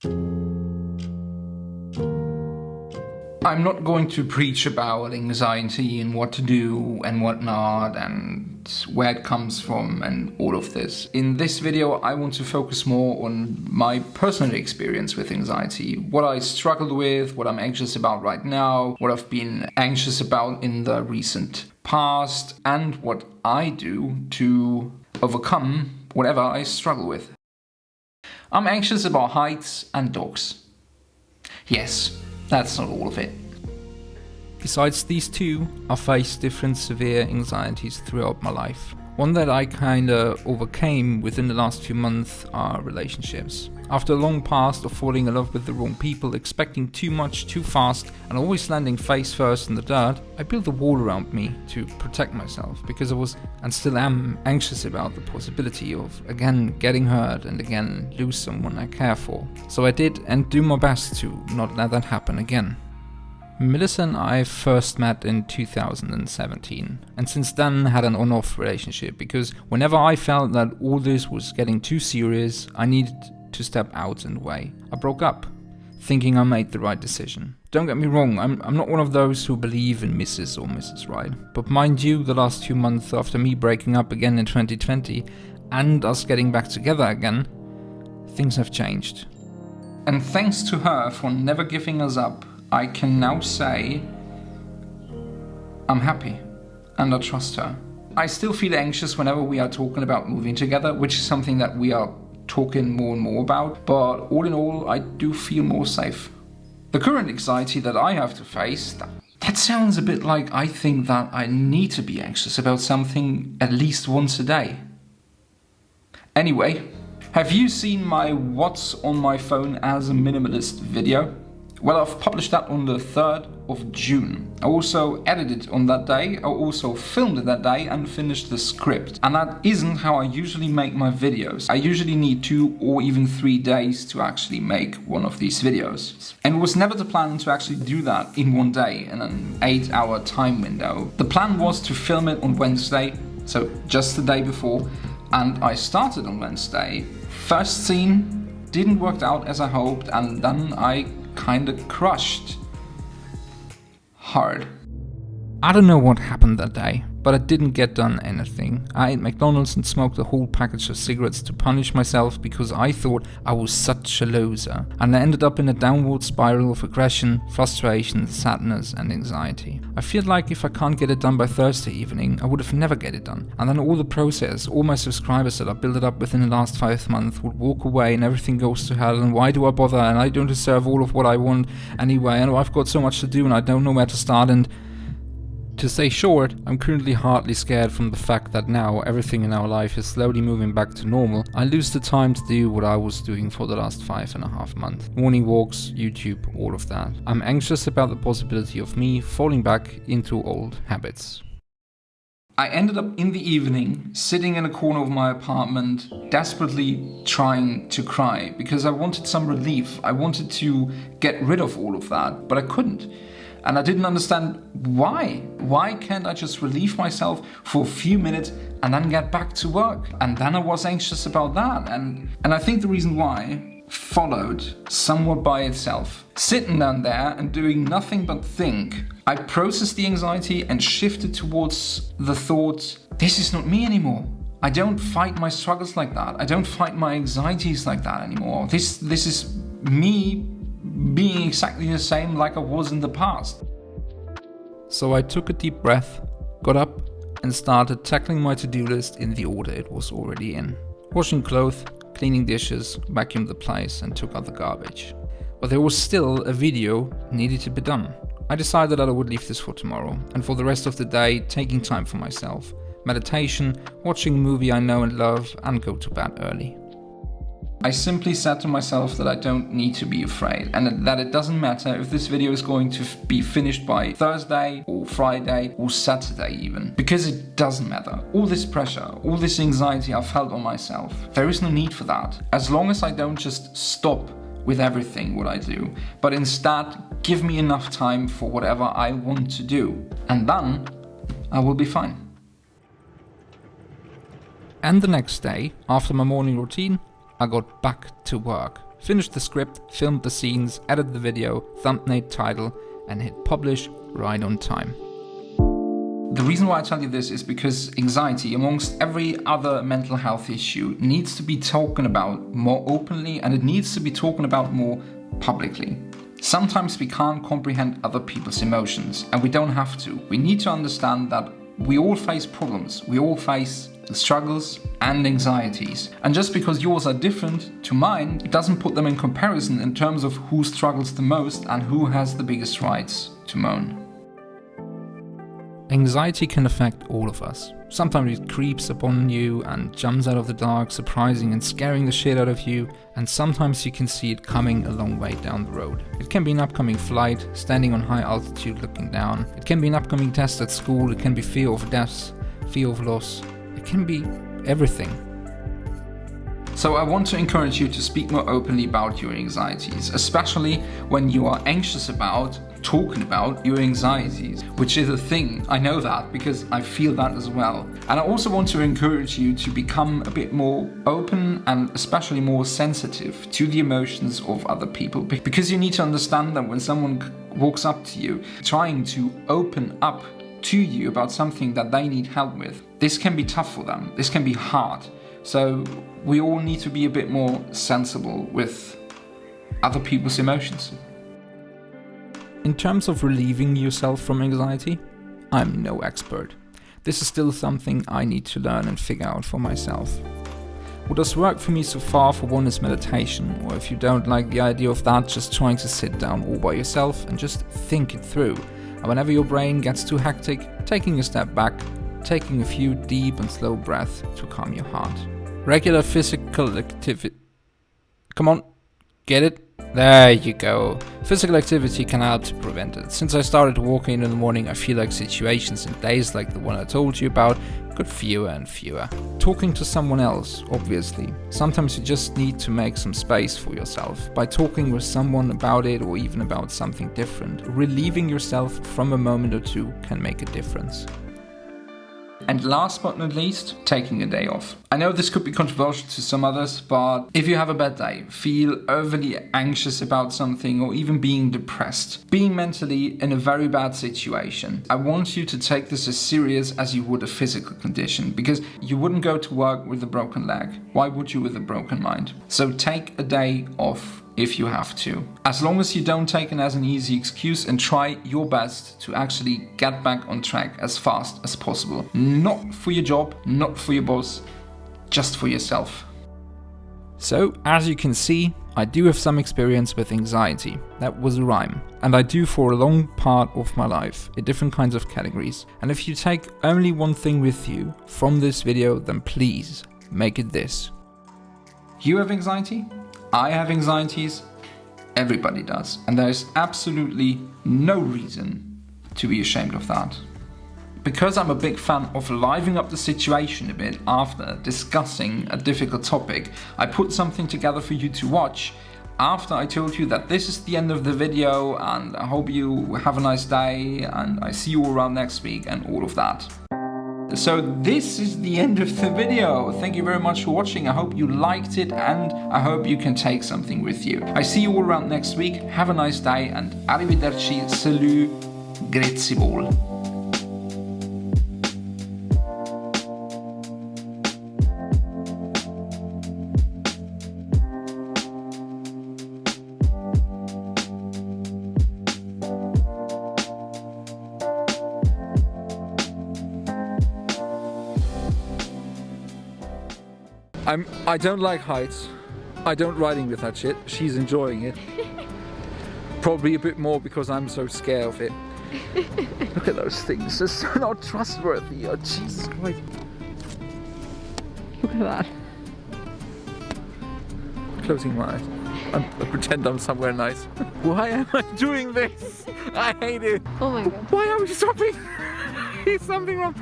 I'm not going to preach about anxiety and what to do and what not and where it comes from and all of this. In this video, I want to focus more on my personal experience with anxiety, what I struggled with, what I'm anxious about right now, what I've been anxious about in the recent past, and what I do to overcome whatever I struggle with. I'm anxious about heights and dogs. Yes, that's not all of it. Besides these two, I faced different severe anxieties throughout my life. One that I kinda overcame within the last few months are relationships. After a long past of falling in love with the wrong people, expecting too much too fast, and always landing face first in the dirt, I built a wall around me to protect myself, because I was, and still am, anxious about the possibility of again getting hurt and again lose someone I care for. So I did, and do my best to not let that happen again. Melissa and I first met in 2017, and since then had an on-off relationship, because whenever I felt that all this was getting too serious, I needed to step out and away. I broke up, thinking I made the right decision. Don't get me wrong, I'm not one of those who believe in Mrs. or Mrs. Right, but mind you, the last 2 months after me breaking up again in 2020, and us getting back together again, things have changed. And thanks to her for never giving us up, I can now say I'm happy and I trust her. I still feel anxious whenever we are talking about moving together, which is something that we are talking more and more about, but all in all, I do feel more safe. The current anxiety that I have to face, that sounds a bit like I think that I need to be anxious about something at least once a day. Anyway, have you seen my What's on my phone as a minimalist video? Well, I've published that on the 3rd of June. I also edited on that day, I also filmed it that day and finished the script. And that isn't how I usually make my videos. I usually need 2 or even 3 days to actually make one of these videos. And it was never the plan to actually do that in one day in an 8-hour time window. The plan was to film it on Wednesday, so just the day before, and I started on Wednesday. First scene didn't work out as I hoped, and then I kinda crushed hard. I don't know what happened that day, but I didn't get done anything. I ate McDonald's and smoked a whole package of cigarettes to punish myself because I thought I was such a loser, and I ended up in a downward spiral of aggression, frustration, sadness and anxiety. I feel like if I can't get it done by Thursday evening, I would have never get it done. And then all the process, all my subscribers that I built up within the last 5 months would walk away and everything goes to hell, and why do I bother, and I don't deserve all of what I want anyway, and I've got so much to do and I don't know where to start. And to say short, I'm currently hardly scared from the fact that now everything in our life is slowly moving back to normal. I lose the time to do what I was doing for the last 5.5 months. Morning walks, YouTube, all of that. I'm anxious about the possibility of me falling back into old habits. I ended up in the evening, sitting in a corner of my apartment, desperately trying to cry because I wanted some relief. I wanted to get rid of all of that, but I couldn't. And I didn't understand why. Why can't I just relieve myself for a few minutes and then get back to work? And then I was anxious about that. And I think the reason why followed somewhat by itself. Sitting down there and doing nothing but think, I processed the anxiety and shifted towards the thought, this is not me anymore. I don't fight my struggles like that. I don't fight my anxieties like that anymore. This is me being exactly the same like I was in the past. So I took a deep breath, got up and started tackling my to-do list in the order it was already in. Washing clothes, cleaning dishes, vacuumed the place and took out the garbage. But there was still a video needed to be done. I decided that I would leave this for tomorrow, and for the rest of the day taking time for myself. Meditation, watching a movie I know and love, and go to bed early. I simply said to myself that I don't need to be afraid, and that it doesn't matter if this video is going to be finished by Thursday or Friday or Saturday even, because it doesn't matter. All this pressure, all this anxiety I felt on myself, there is no need for that. As long as I don't just stop with everything what I do, but instead give me enough time for whatever I want to do, and then I will be fine. And the next day, after my morning routine, I got back to work. finished the script, filmed the scenes, edited the video, thumbnail, title, and hit publish right on time. The reason why I tell you this is because anxiety, amongst every other mental health issue, needs to be talked about more openly, and it needs to be talked about more publicly. Sometimes we can't comprehend other people's emotions, and we don't have to. We need to understand that we all face problems, we all face struggles and anxieties. And just because yours are different to mine, it doesn't put them in comparison in terms of who struggles the most and who has the biggest rights to moan. Anxiety can affect all of us. Sometimes it creeps upon you and jumps out of the dark, surprising and scaring the shit out of you, and sometimes you can see it coming a long way down the road. It can be an upcoming flight, standing on high altitude looking down. It can be an upcoming test at school. It can be fear of death, fear of loss. It can be everything. So I want to encourage you to speak more openly about your anxieties, especially when you are anxious about talking about your anxieties, which is a thing. I know that because I feel that as well. And I also want to encourage you to become a bit more open and especially more sensitive to the emotions of other people, because you need to understand that when someone walks up to you trying to open up to you about something that they need help with, this can be tough for them. This can be hard. So we all need to be a bit more sensible with other people's emotions. In terms of relieving yourself from anxiety, I'm no expert. This is still something I need to learn and figure out for myself. What has worked for me so far, for one, is meditation, or if you don't like the idea of that, just trying to sit down all by yourself and just think it through. And whenever your brain gets too hectic, taking a step back, taking a few deep and slow breaths to calm your heart. Regular physical activity. Come on, get it? There you go. Physical activity can help to prevent it. Since I started walking in the morning, I feel like situations and days like the one I told you about got fewer and fewer. Talking to someone else, obviously. Sometimes you just need to make some space for yourself. By talking with someone about it, or even about something different, relieving yourself from a moment or two can make a difference. And last but not least, taking a day off. I know this could be controversial to some others, but if you have a bad day, feel overly anxious about something, or even being depressed, being mentally in a very bad situation, I want you to take this as serious as you would a physical condition, because you wouldn't go to work with a broken leg. Why would you with a broken mind? So take a day off if you have to. As long as you don't take it as an easy excuse, and try your best to actually get back on track as fast as possible. Not for your job, not for your boss, just for yourself. So, as you can see, I do have some experience with anxiety. That was a rhyme. And I do for a long part of my life, in different kinds of categories. And if you take only one thing with you from this video, then please make it this. You have anxiety? I have anxieties. Everybody does. And there is absolutely no reason to be ashamed of that. Because I'm a big fan of livening up the situation a bit after discussing a difficult topic, I put something together for you to watch after I told you that this is the end of the video, and I hope you have a nice day, and I see you all around next week and all of that. So this is the end of the video. Thank you very much for watching. I hope you liked it, and I hope you can take something with you. I see you all around next week. Have a nice day, and arrivederci, salut, grazie vol. I don't like heights. I don't riding with that shit. She's enjoying it. Probably a bit more because I'm so scared of it. Look at those things. They're so not trustworthy. Oh, Jesus Christ. Look at that. Closing my eyes. I pretend I'm somewhere nice. Why am I doing this? I hate it. Oh my god. Why are we stopping? Is something wrong?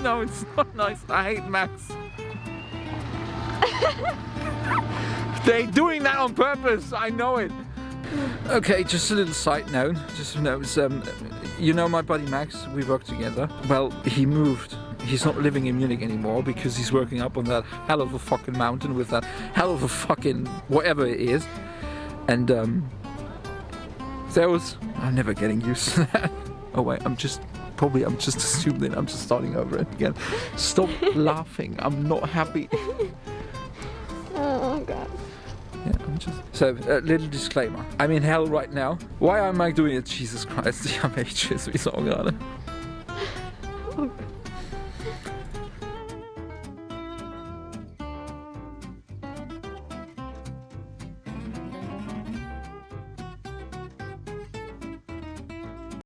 No, it's not nice. I hate Max. They're doing that on purpose, I know it. Okay, just a little side note. Just you know my buddy Max, we work together. Well, he moved. he's not living in Munich anymore because he's working up on that hell of a fucking mountain with that hell of a fucking whatever it is. And I'm never getting used to that. Oh wait, I'm just assuming I'm just starting over it again. Stop laughing, I'm not happy. Oh god. Yeah, So, a little disclaimer. I'm in hell right now. Why am I doing it? Jesus Christ, jag vet inte så. Oh god.